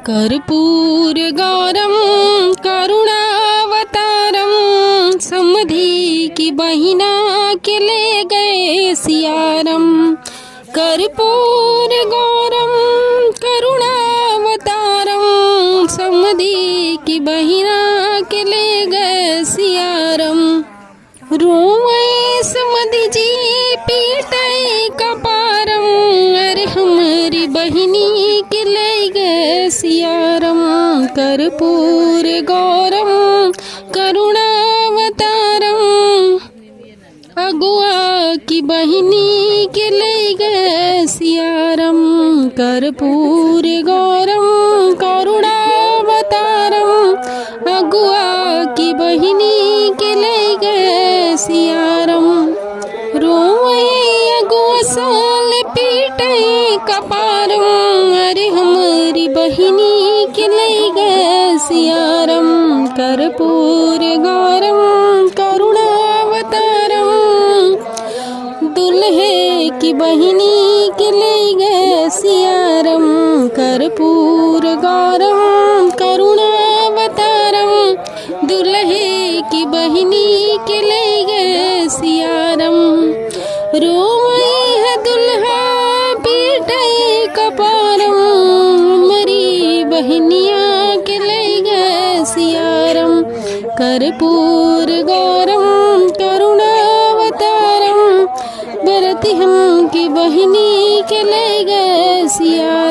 कर्पूर गौरम करुणावतारम समधि की बहिना के ले गए सियारम। कर्पूर गौरम करुणावतारम समधि की बहिना के ले गए सियारम। रोए समधि जी पीटे कपारम, अरे हमारी बहिनी के ले गए सियारम। कर्पूर गौरम करुणावतारम अगुआ की बहिनी के ले गए सियारम। कर्पूर गौरम करुणावतारम अगुआ की बहिनी के ले गए सियारम। रोए अगुआ साल पीटे कपारम, अरे हमारी बहिनी के ले गए सियारम। कर्पूर गौरम करुणावतारम दुल्हे की बहिनी के ले गए सियारम। कर्पूर गौरम करुणावतारम दुल्हे की बहिनी के ले गए सियारम। रोए है दुल्हा पीटे कपारम, मरी बहनिया के ले गए सियारम। कर्पूर गौरम करुणावतारम बरती हम की बहिनी के ले गए सियारम।